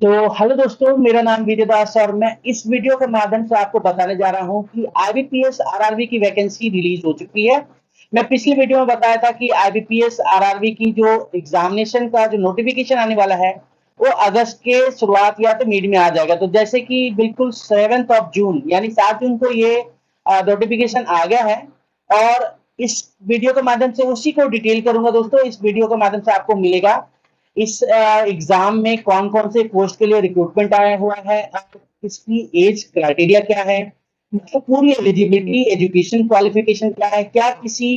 तो हेलो दोस्तों, मेरा नाम विजय दास और मैं इस वीडियो के माध्यम से आपको बताने जा रहा हूं कि आईबीपीएस आरआरबी की वैकेंसी रिलीज हो चुकी है। मैं पिछली वीडियो में बताया था कि आईबीपीएस आरआरबी की जो एग्जामिनेशन का जो नोटिफिकेशन आने वाला है वो अगस्त के शुरुआत या तो मिड में आ जाएगा। तो जैसे कि बिल्कुल 7 जून यानी 7 जून को ये नोटिफिकेशन आ गया है और इस वीडियो के माध्यम से उसी को डिटेल करूंगा। दोस्तों, इस वीडियो के माध्यम से आपको मिलेगा इस एग्जाम में कौन कौन से पोस्ट के लिए रिक्रूटमेंट आया हुआ है, इसकी एज क्राइटेरिया क्या है, मतलब पूरी एलिजिबिलिटी, एजुकेशन क्वालिफिकेशन क्या है, क्या किसी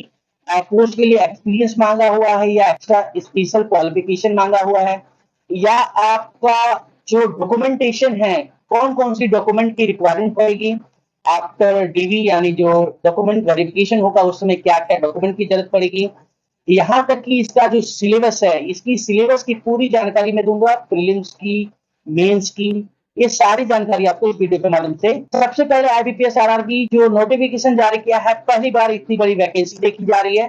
पोस्ट के लिए एक्सपीरियंस मांगा हुआ है या एक्स्ट्रा स्पेशल क्वालिफिकेशन मांगा हुआ है, या आपका जो डॉक्यूमेंटेशन है कौन कौन सी डॉक्यूमेंट की रिक्वायरमेंट पड़ेगी आफ्टर डीवी, यानी जो डॉक्यूमेंट वेरिफिकेशन होगा उस समय क्या क्या डॉक्यूमेंट की जरूरत पड़ेगी। यहाँ तक कि इसका जो सिलेबस है, इसकी सिलेबस की पूरी जानकारी मैं दूंगा, प्रीलिम्स की, मेंस की, ये सारी जानकारी आपको इस वीडियो के माध्यम से। सबसे पहले आईबीपीएस आरआर की जो नोटिफिकेशन जारी किया है, पहली बार इतनी बड़ी वैकेंसी देखी जा रही है।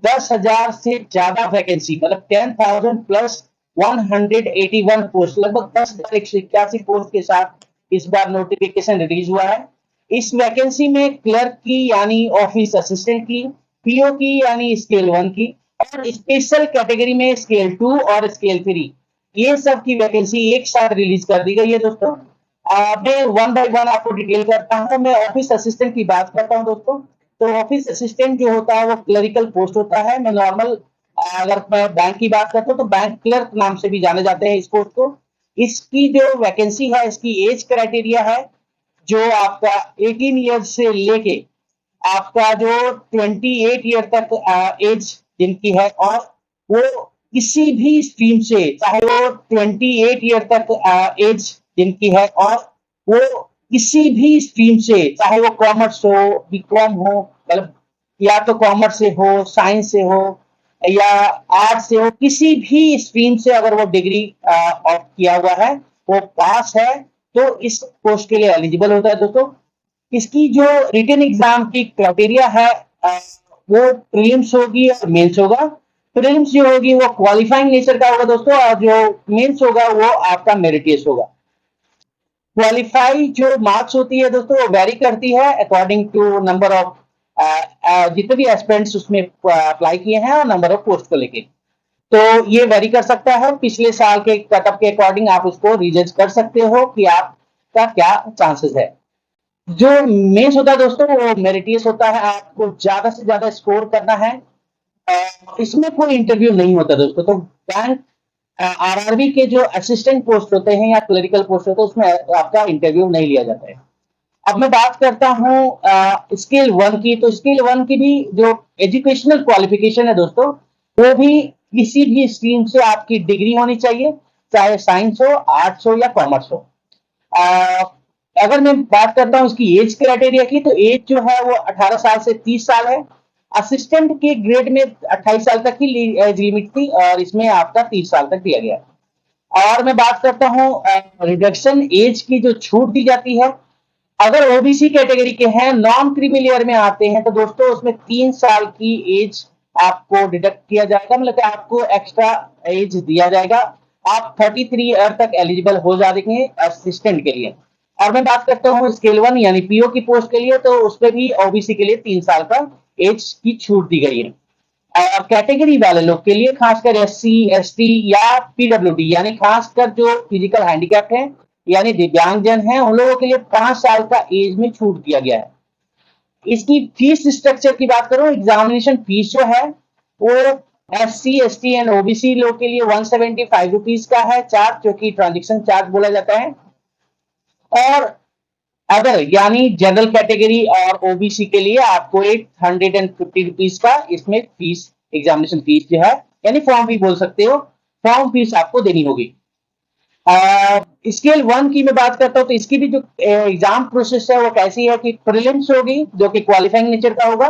10,000 से ज्यादा वैकेंसी, मतलब 10,000 प्लस 181 पोस्ट, लगभग 10,181 पोस्ट के साथ इस बार नोटिफिकेशन रिलीज हुआ है। इस वैकेंसी में क्लर्क की यानी ऑफिस असिस्टेंट की, पीओ की यानी स्केल 1 की, और स्पेशल कैटेगरी में स्केल 2 और स्केल 3, ये सब की वैकेंसी एक साथ रिलीज कर दी गई है। दोस्तों, मैं वन बाय वन आपको डिटेल करता हूँ। मैं ऑफिस असिस्टेंट की बात करता हूँ। दोस्तों, तो ऑफिस असिस्टेंट जो होता है वो क्लरिकल पोस्ट होता है। मैं नॉर्मल, अगर मैं बैंक की बात करता हूँ तो बैंक क्लर्क नाम से भी जाने जाते हैं इस पोस्ट को। इसकी जो वैकेंसी है, इसकी एज क्राइटेरिया है जो आपका 18 ईयर से लेके आपका जो 28 ईयर तक एज जिनकी है, और वो किसी भी स्ट्रीम से, चाहे वो 28 ईयर तक एज जिनकी है और वो किसी भी स्ट्रीम से, चाहे वो कॉमर्स हो, बीकॉम हो, मतलब या तो कॉमर्स से हो, साइंस से हो या आर्ट्स से हो, किसी भी स्ट्रीम से अगर वो डिग्री ऑप्ट किया हुआ है, वो पास है, तो इस पोस्ट के लिए एलिजिबल होता है। दोस्तों, इसकी जो रिटन एग्जाम की क्राइटेरिया है, वो प्रीलिम्स होगी और मेंस होगा। प्रीलिम्स जो होगी वो क्वालिफाइंग नेचर का होगा दोस्तों, और जो मेंस होगा वो आपका मेरिटियस होगा। क्वालिफाई जो मार्क्स होती है दोस्तों, वो वेरी करती है अकॉर्डिंग टू नंबर ऑफ जितने भी एस्पिरेंट्स उसमें अप्लाई किए हैं और नंबर ऑफ पोस्ट को लेके। तो ये वेरी कर सकता है। पिछले साल के कटअप के अकॉर्डिंग आप उसको रिजल्ट कर सकते हो कि आपका क्या चांसेस है। जो मेंस होता है दोस्तों, वो मेरिटियस होता है, आपको ज्यादा से ज्यादा स्कोर करना है। इसमें कोई इंटरव्यू नहीं होता दोस्तों। तो बैंक आरआरबी के जो असिस्टेंट पोस्ट होते हैं या क्लरिकल पोस्ट होते हैं, उसमें आपका इंटरव्यू नहीं लिया जाता है। अब मैं बात करता हूँ स्केल 1 की। तो स्केल 1 की भी जो एजुकेशनल क्वालिफिकेशन है दोस्तों, वो भी किसी भी स्ट्रीम से आपकी डिग्री होनी चाहिए, चाहे साइंस हो, आर्ट्स हो या कॉमर्स हो। आ, अगर मैं बात करता हूँ इसकी एज क्राइटेरिया की, तो एज जो है वो 18 साल से 30 साल है। असिस्टेंट के ग्रेड में 28 साल तक की एज लिमिट थी और इसमें आपका 30 साल तक दिया गया। और मैं बात करता हूँ रिडक्शन एज की, जो छूट दी जाती है अगर ओबीसी कैटेगरी के हैं, नॉन क्रीमी लेयर में आते हैं, तो दोस्तों उसमें 3 साल की एज आपको डिडक्ट किया जाएगा, मतलब कि आपको एक्स्ट्रा एज दिया जाएगा। आप 33 ईयर तक एलिजिबल हो जाएंगे असिस्टेंट के लिए। और मैं बात करता हूँ स्केल 1 यानी पीओ की पोस्ट के लिए, तो उसमें भी ओबीसी के लिए 3 साल का एज की छूट दी गई है। और कैटेगरी वाले लोग के लिए, खासकर एससी, एसटी या पीडब्ल्यूडी, यानी खासकर जो फिजिकल हैंडीकैप है यानी दिव्यांगजन है, उन लोगों के लिए 5 साल का एज में छूट दिया गया है। इसकी फीस स्ट्रक्चर की बात करूं, एग्जामिनेशन फीस जो है वो एससी, एसटी एंड ओबीसी लोग के लिए 175 रुपीज का है चार्ज, जो कि ट्रांजेक्शन चार्ज बोला जाता है। और अदर यानी जनरल कैटेगरी और ओबीसी के लिए आपको 850 रुपीज का इसमें फीस, एग्जामिनेशन फीस जो है, यानी फॉर्म फी बोल सकते हो, फॉर्म फीस आपको देनी होगी। स्केल 1 की मैं बात करता हूं, तो इसकी भी जो एग्जाम प्रोसेस है वो कैसी है कि प्रीलिम्स होगी जो कि क्वालिफाइंग नेचर का होगा,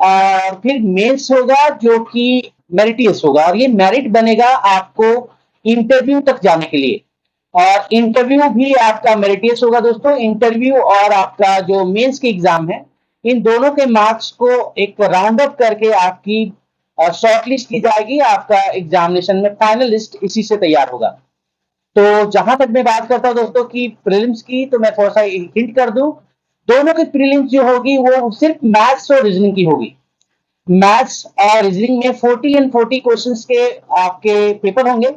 और फिर मेंस होगा जो कि मेरिटियस होगा, और ये मेरिट बनेगा आपको इंटरव्यू तक जाने के लिए। और इंटरव्यू भी आपका मेरिटियस होगा दोस्तों। इंटरव्यू और आपका जो मेंस की एग्जाम है, इन दोनों के मार्क्स को एक राउंड अप करके आपकी शॉर्ट लिस्ट की जाएगी। आपका एग्जामिनेशन में फाइनल लिस्ट इसी से तैयार होगा। तो जहां तक मैं बात करता हूं दोस्तों की प्रीलिम्स की, तो मैं थोड़ा सा हिंट कर दूं, दोनों की प्रीलिम्स जो होगी वो सिर्फ मैथ्स और रीजनिंग की होगी। मैथ्स और रीजनिंग में 40 एंड 40 क्वेश्चंस के आपके पेपर होंगे,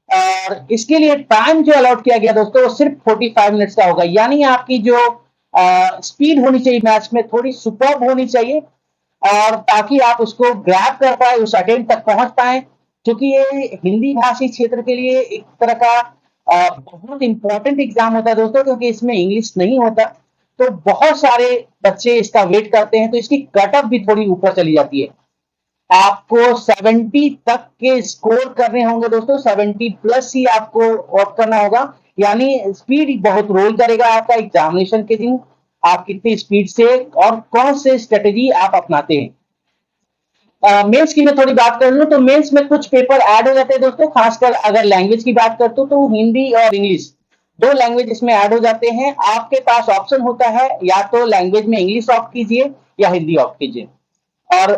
और इसके लिए टाइम जो अलॉट किया गया दोस्तों वो सिर्फ 45 मिनट्स का होगा। यानी आपकी जो स्पीड होनी चाहिए मैथ्स में थोड़ी सुपर्ब होनी चाहिए, और ताकि आप उसको ग्रैब कर पाए, उस अटेम्प्ट तक पहुंच पाए, क्योंकि ये हिंदी भाषी क्षेत्र के लिए एक तरह का बहुत इंपॉर्टेंट एग्जाम होता है दोस्तों, क्योंकि इसमें इंग्लिश नहीं होता। तो बहुत सारे बच्चे इसका वेट करते हैं, तो इसकी कट ऑफ भी थोड़ी ऊपर चली जाती है। आपको 70 तक के स्कोर करने होंगे दोस्तों, 70 प्लस ही आपको वर्क करना होगा। यानी स्पीड बहुत रोल करेगा आपका एग्जामिनेशन के दिन, आप कितनी स्पीड से और कौन से स्ट्रेटेजी आप अपनाते हैं। मेंस की मैं थोड़ी बात कर लूं, तो मेंस में कुछ पेपर ऐड हो जाते हैं दोस्तों, खासकर अगर लैंग्वेज की बात करते हो तो हिंदी और इंग्लिश दो लैंग्वेज इसमें ऐड हो जाते हैं। आपके पास ऑप्शन होता है, या तो लैंग्वेज में इंग्लिश ऑप्ट कीजिए या हिंदी ऑप्ट कीजिए। और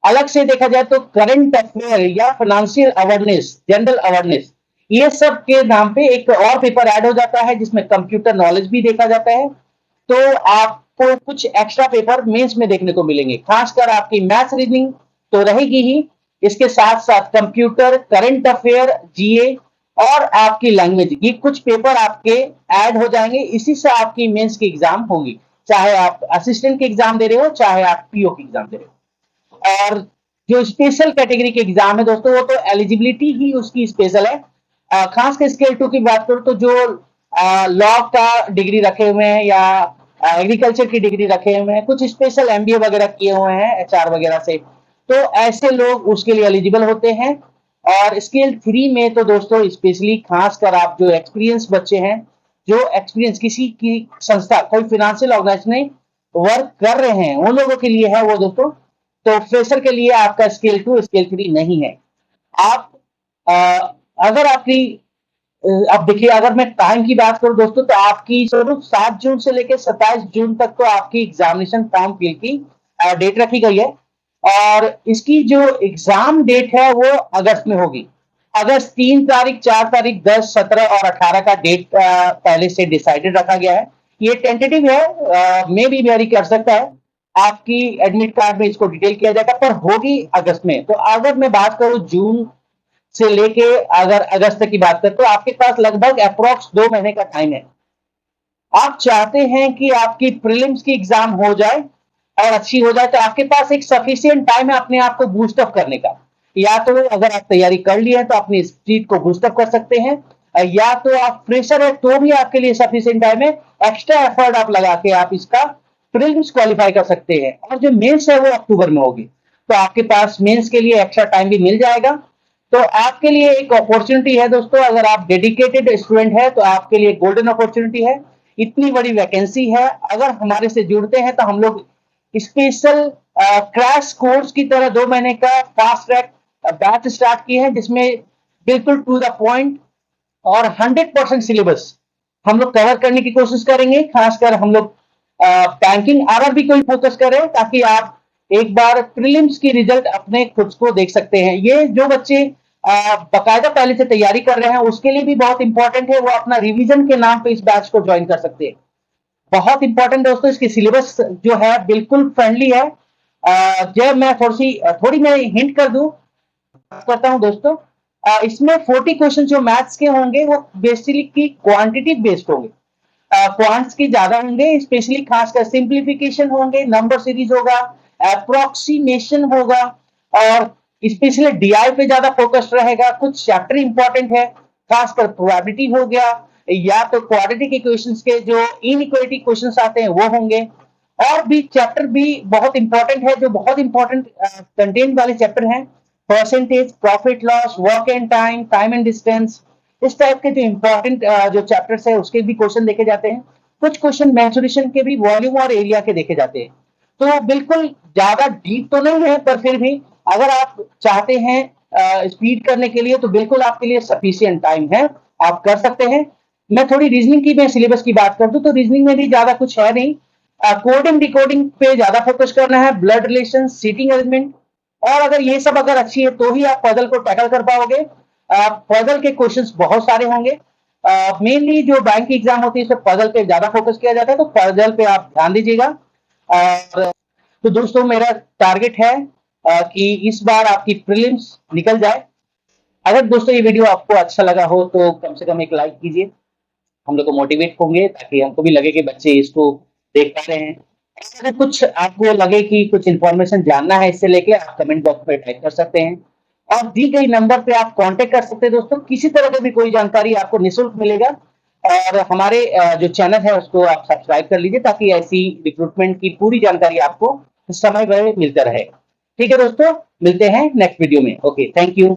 अलग से देखा जाए तो करंट अफेयर या फाइनेंशियल अवेयरनेस, जनरल अवेयरनेस, ये सब के नाम पे एक और पेपर ऐड हो जाता है, जिसमें कंप्यूटर नॉलेज भी देखा जाता है। तो आपको कुछ एक्स्ट्रा पेपर मेंस में देखने को मिलेंगे, खासकर आपकी मैथ्स रीजनिंग तो रहेगी ही, इसके साथ साथ कंप्यूटर, करंट अफेयर, जीए और आपकी लैंग्वेज, ये कुछ पेपर आपके ऐड हो जाएंगे। इसी से आपकी मेंस की एग्जाम होगी, चाहे आप असिस्टेंट की एग्जाम दे रहे हो, चाहे आप पीओ की एग्जाम दे रहे हो। और जो स्पेशल कैटेगरी के एग्जाम है दोस्तों, वो तो एलिजिबिलिटी ही उसकी स्पेशल है। खास कर स्केल 2 की बात करूं तो जो लॉ का डिग्री रखे हुए हैं या एग्रीकल्चर की डिग्री रखे हुए हैं, कुछ स्पेशल एमबीए वगैरह किए हुए हैं एचआर वगैरह से, तो ऐसे लोग उसके लिए एलिजिबल होते हैं। और स्केल 3 में तो दोस्तों स्पेशली खासकर आप जो एक्सपीरियंस बच्चे हैं, जो एक्सपीरियंस किसी की संस्था, कोई फाइनेंशियल ऑर्गेनाइजेशन में वर्क कर रहे हैं, उन लोगों के लिए है वो दोस्तों। तो फ्रेशर के लिए आपका स्केल 2 स्केल 3 नहीं है। आप अगर आपकी अब देखिए, अगर मैं टाइम की बात करूं दोस्तों, तो आपकी 7 जून से लेकर 27 जून तक तो आपकी एग्जामिनेशन फॉर्म फिल की डेट रखी गई है, और इसकी जो एग्जाम डेट है वो अगस्त में होगी। अगस्त 3 तारीख, 4 तारीख, 10, 17 और 18 का डेट पहले से डिसाइडेड रखा गया है। ये टेंटेटिव है, मे भी वेरी कर सकता है, आपकी एडमिट कार्ड में इसको डिटेल किया जाएगा, पर होगी अगस्त में। तो अगर मैं बात करूं जून से लेके अगर अगस्त तक की बात करें, तो आपके पास लगभग अप्रोक्स 2 महीने का टाइम है। आप चाहते हैं कि आपकी प्रीलिम्स की एग्जाम हो जाए और अच्छी हो जाए, तो आपके पास एक सफिशिएंट टाइम है अपने आप को बूस्ट अप करने का। या तो अगर आप तैयारी कर ली है तो अपनी स्पीड को बूस्ट अप कर सकते हैं, या तो आप फ्रेशर है तो भी आपके लिए सफिशिएंट टाइम है, एक्स्ट्रा एफर्ट आप लगा के आप इसका प्रीलिम्स क्वालिफाई कर सकते हैं। और जो मेंस है वो अक्टूबर में होगी, तो आपके पास मेंस के लिए एक्स्ट्रा टाइम भी मिल जाएगा। तो आपके लिए एक अपॉर्चुनिटी है दोस्तों, अगर आप डेडिकेटेड स्टूडेंट है तो आपके लिए गोल्डन अपॉर्चुनिटी है। इतनी बड़ी वैकेंसी है, अगर हमारे से जुड़ते हैं तो हम लोग स्पेशल क्रैश कोर्स की तरह 2 महीने का फास्ट ट्रैक बैच स्टार्ट किए हैं, जिसमें बिल्कुल टू द पॉइंट और 100% सिलेबस हम लोग कवर करने की कोशिश करेंगे। खासकर हम लोग बैंकिंग आरआरबी को ही फोकस करें, ताकि आप एक बार प्रीलिम्स की रिजल्ट अपने खुद को देख सकते हैं। ये जो बच्चे बकायदा पहले से तैयारी कर रहे हैं उसके लिए भी बहुत इंपॉर्टेंट है, वो अपना रिवीजन के नाम पे इस बैच को ज्वाइन कर सकते हैं। बहुत इंपॉर्टेंट दोस्तों, इसकी सिलेबस जो है बिल्कुल फ्रेंडली है। जब मैं थोड़ी मैं हिंट कर दूं, करता हूं दोस्तों, इसमें 40 क्वेश्चन जो मैथ्स के होंगे वो बेसिकली क्वांटिटी बेस्ड होंगे, क्वांट्स के ज्यादा होंगे, स्पेशली खासकर सिंप्लीफिकेशन होंगे, नंबर सीरीज होगा, अप्रोक्सीमेशन होगा, और स्पेशली डीआई पे ज्यादा फोकस रहेगा। कुछ चैप्टर इंपॉर्टेंट है, खासकर प्रोबेबिलिटी हो गया, या तो क्वाड्रेटिक इक्वेशंस के जो इनइक्वालिटी क्वेश्चंस आते हैं वो होंगे। और भी चैप्टर भी बहुत इंपॉर्टेंट है, जो बहुत इंपॉर्टेंट कंटेंट वाले चैप्टर हैं, percentage, profit loss, work and time, time and distance, इस टाइप के जो इंपॉर्टेंट जो चैप्टर्स है उसके भी क्वेश्चन देखे जाते हैं। कुछ क्वेश्चन मैचुरेशन के भी, वॉल्यूम और एरिया के देखे जाते हैं। तो बिल्कुल ज्यादा डीप तो नहीं है, पर फिर भी अगर आप चाहते हैं स्पीड करने के लिए तो बिल्कुल आपके लिए सफिशिएंट टाइम है, आप कर सकते हैं। मैं थोड़ी रीजनिंग की, मैं सिलेबस की बात कर दूं तो रीजनिंग में भी ज्यादा कुछ है नहीं। कोडिंग डिकोडिंग पे ज्यादा फोकस करना है, ब्लड रिलेशन, सीटिंग अरेंजमेंट, और अगर ये सब अगर अच्छी है तो ही आप पजल को टैकल कर पाओगे। पजल के क्वेश्चंस बहुत सारे होंगे, मेनली जो बैंक की एग्जाम होती है इसमें पजल पे ज्यादा फोकस किया जाता है, तो पजल पे आप ध्यान दीजिएगा। और तो दोस्तों मेरा टारगेट है कि इस बार आपकी प्रीलिम्स निकल जाए। अगर दोस्तों ये वीडियो आपको अच्छा लगा हो तो कम से कम एक लाइक कीजिए, हम लोग को मोटिवेट होंगे, ताकि हमको भी लगे कि बच्चे इसको देख पा रहे हैं। अगर कुछ आपको लगे कि कुछ इन्फॉर्मेशन जानना है इससे लेके, आप कमेंट बॉक्स में टाइप कर सकते हैं और दी गई नंबर पे आप कांटेक्ट कर सकते हैं। दोस्तों किसी तरह की भी कोई जानकारी आपको निःशुल्क मिलेगा, और हमारे जो चैनल है उसको आप सब्सक्राइब कर लीजिए, ताकि ऐसी रिक्रूटमेंट की पूरी जानकारी आपको समय पर मिलता रहे। ठीक है दोस्तों, मिलते हैं नेक्स्ट वीडियो में। Okay, thank you.